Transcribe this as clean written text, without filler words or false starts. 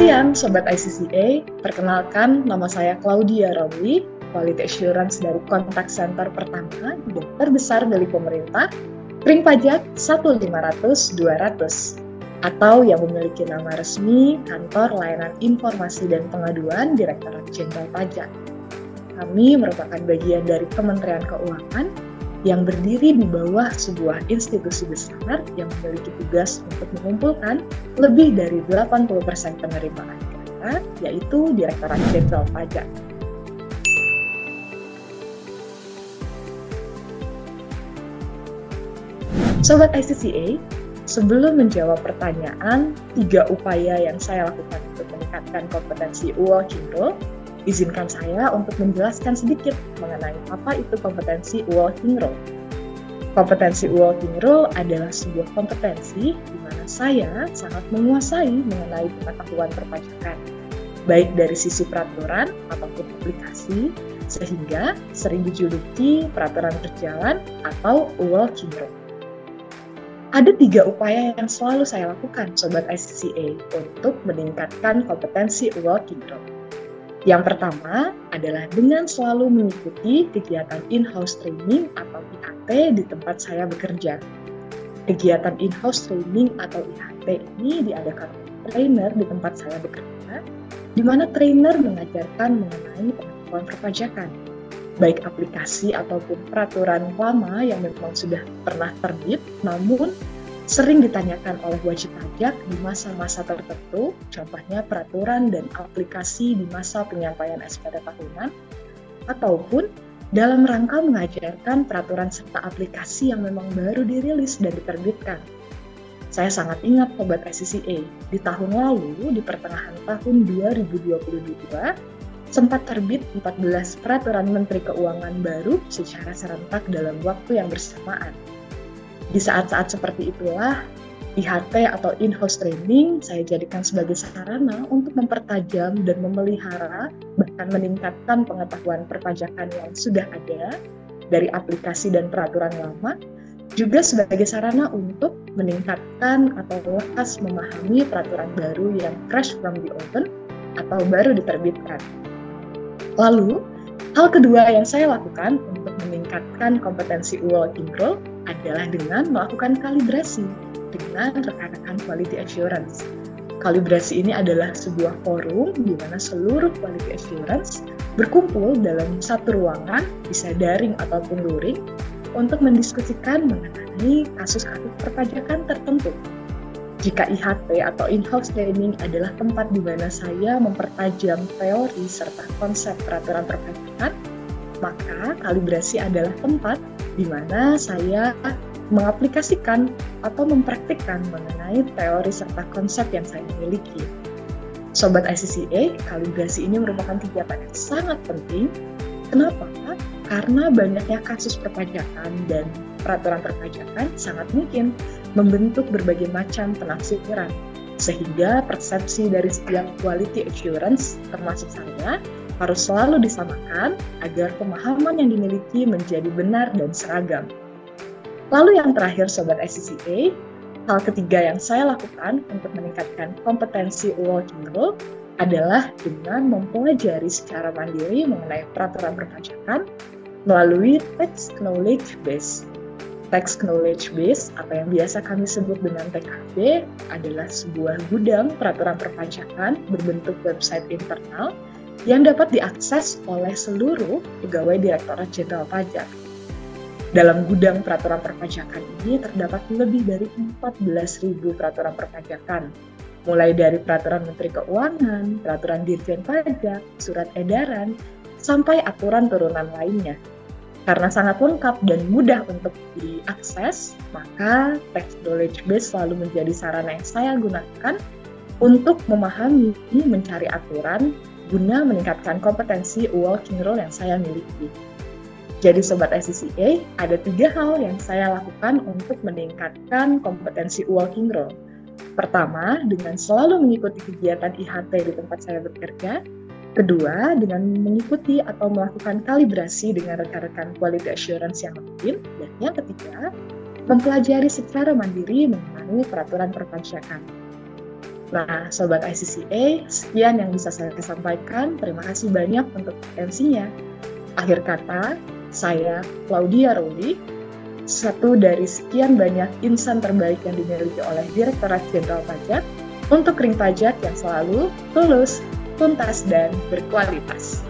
siang Sobat ICCA, perkenalkan nama saya Claudia Romli, Quality Assurance dari Contact Center pertama dan terbesar dari pemerintah, Ring Pajak 1500200, atau yang memiliki nama resmi Kantor Layanan Informasi dan Pengaduan Direktorat Jenderal Pajak. Kami merupakan bagian dari Kementerian Keuangan yang berdiri di bawah sebuah institusi besar yang memiliki tugas untuk mengumpulkan lebih dari 80% penerimaan negara, yaitu Direktorat Jenderal Pajak. Sobat ICCA, sebelum menjawab pertanyaan 3 upaya yang saya lakukan untuk meningkatkan kompetensi walking role, izinkan saya untuk menjelaskan sedikit mengenai apa itu kompetensi walking role. Kompetensi walking role adalah sebuah kompetensi di mana saya sangat menguasai mengenai pengetahuan perpajakan, baik dari sisi peraturan ataupun aplikasi, sehingga sering dijuluki peraturan berjalan atau walking role. Ada 3 upaya yang selalu saya lakukan, Sobat ICCA, untuk meningkatkan kompetensi walking role. Yang pertama adalah dengan selalu mengikuti kegiatan in-house training atau IHT di tempat saya bekerja. Kegiatan in-house training atau IHT ini diadakan oleh trainer di tempat saya bekerja, di mana trainer mengajarkan mengenai pengetahuan perpajakan, baik aplikasi ataupun peraturan lama yang memang sudah pernah terbit, namun sering ditanyakan oleh wajib pajak di masa-masa tertentu, contohnya peraturan dan aplikasi di masa penyampaian SPT tahunan, ataupun dalam rangka mengajarkan peraturan serta aplikasi yang memang baru dirilis dan diterbitkan. Saya sangat ingat Sobat ICCA, di tahun lalu, di pertengahan tahun 2022, sempat terbit 14 peraturan Menteri Keuangan baru secara serentak dalam waktu yang bersamaan. Di saat-saat seperti itulah, IHT atau in-house training saya jadikan sebagai sarana untuk mempertajam dan memelihara, bahkan meningkatkan pengetahuan perpajakan yang sudah ada dari aplikasi dan peraturan lama, juga sebagai sarana untuk meningkatkan atau lekas memahami peraturan baru yang fresh from the oven atau baru diterbitkan. Lalu, hal kedua yang saya lakukan untuk meningkatkan kompetensi walking role adalah dengan melakukan kalibrasi dengan rekan-rekan quality assurance. Kalibrasi ini adalah sebuah forum di mana seluruh quality assurance berkumpul dalam satu ruangan, bisa daring ataupun luring, untuk mendiskusikan mengenai kasus-kasus perpajakan tertentu. Jika IHT atau in-house training adalah tempat di mana saya mempertajam teori serta konsep peraturan perpajakan, maka kalibrasi adalah tempat di mana saya mengaplikasikan atau mempraktikkan mengenai teori serta konsep yang saya miliki. Sobat ICCA, kalibrasi ini merupakan kegiatan yang sangat penting. Kenapa? Karena banyaknya kasus perpajakan dan peraturan perpajakan sangat mungkin membentuk berbagai macam penafsiran, sehingga persepsi dari setiap quality assurance, termasuk saya, harus selalu disamakan agar pemahaman yang dimiliki menjadi benar dan seragam. Lalu yang terakhir Sobat ICCA, hal ketiga yang saya lakukan untuk meningkatkan kompetensi walking role adalah dengan mempelajari secara mandiri mengenai peraturan perpajakan melalui text knowledge base. Text knowledge base, atau yang biasa kami sebut dengan TKB, adalah sebuah gudang peraturan perpajakan berbentuk website internal yang dapat diakses oleh seluruh pegawai Direktorat Jenderal Pajak. Dalam gudang peraturan perpajakan ini terdapat lebih dari 14.000 peraturan perpajakan, mulai dari peraturan Menteri Keuangan, peraturan Dirjen Pajak, surat edaran, sampai aturan turunan lainnya. Karena sangat lengkap dan mudah untuk diakses, maka text knowledge base selalu menjadi sarana yang saya gunakan untuk memahami, mencari aturan, guna meningkatkan kompetensi walking role yang saya miliki. Jadi Sobat ICCA, ada 3 hal yang saya lakukan untuk meningkatkan kompetensi walking role. Pertama, dengan selalu mengikuti kegiatan IHT di tempat saya bekerja. Kedua, dengan mengikuti atau melakukan kalibrasi dengan rekan-rekan quality assurance yang lain. Dan yang ketiga, mempelajari secara mandiri mengenai peraturan perpajakan. Nah, Sobat ICCA, sekian yang bisa saya sampaikan. Terima kasih banyak untuk atensinya. Akhir kata, saya Claudia Ruli, satu dari sekian banyak insan terbaik yang dimiliki oleh Direktorat Jenderal Pajak untuk ring pajak yang selalu tulus, tuntas, dan berkualitas.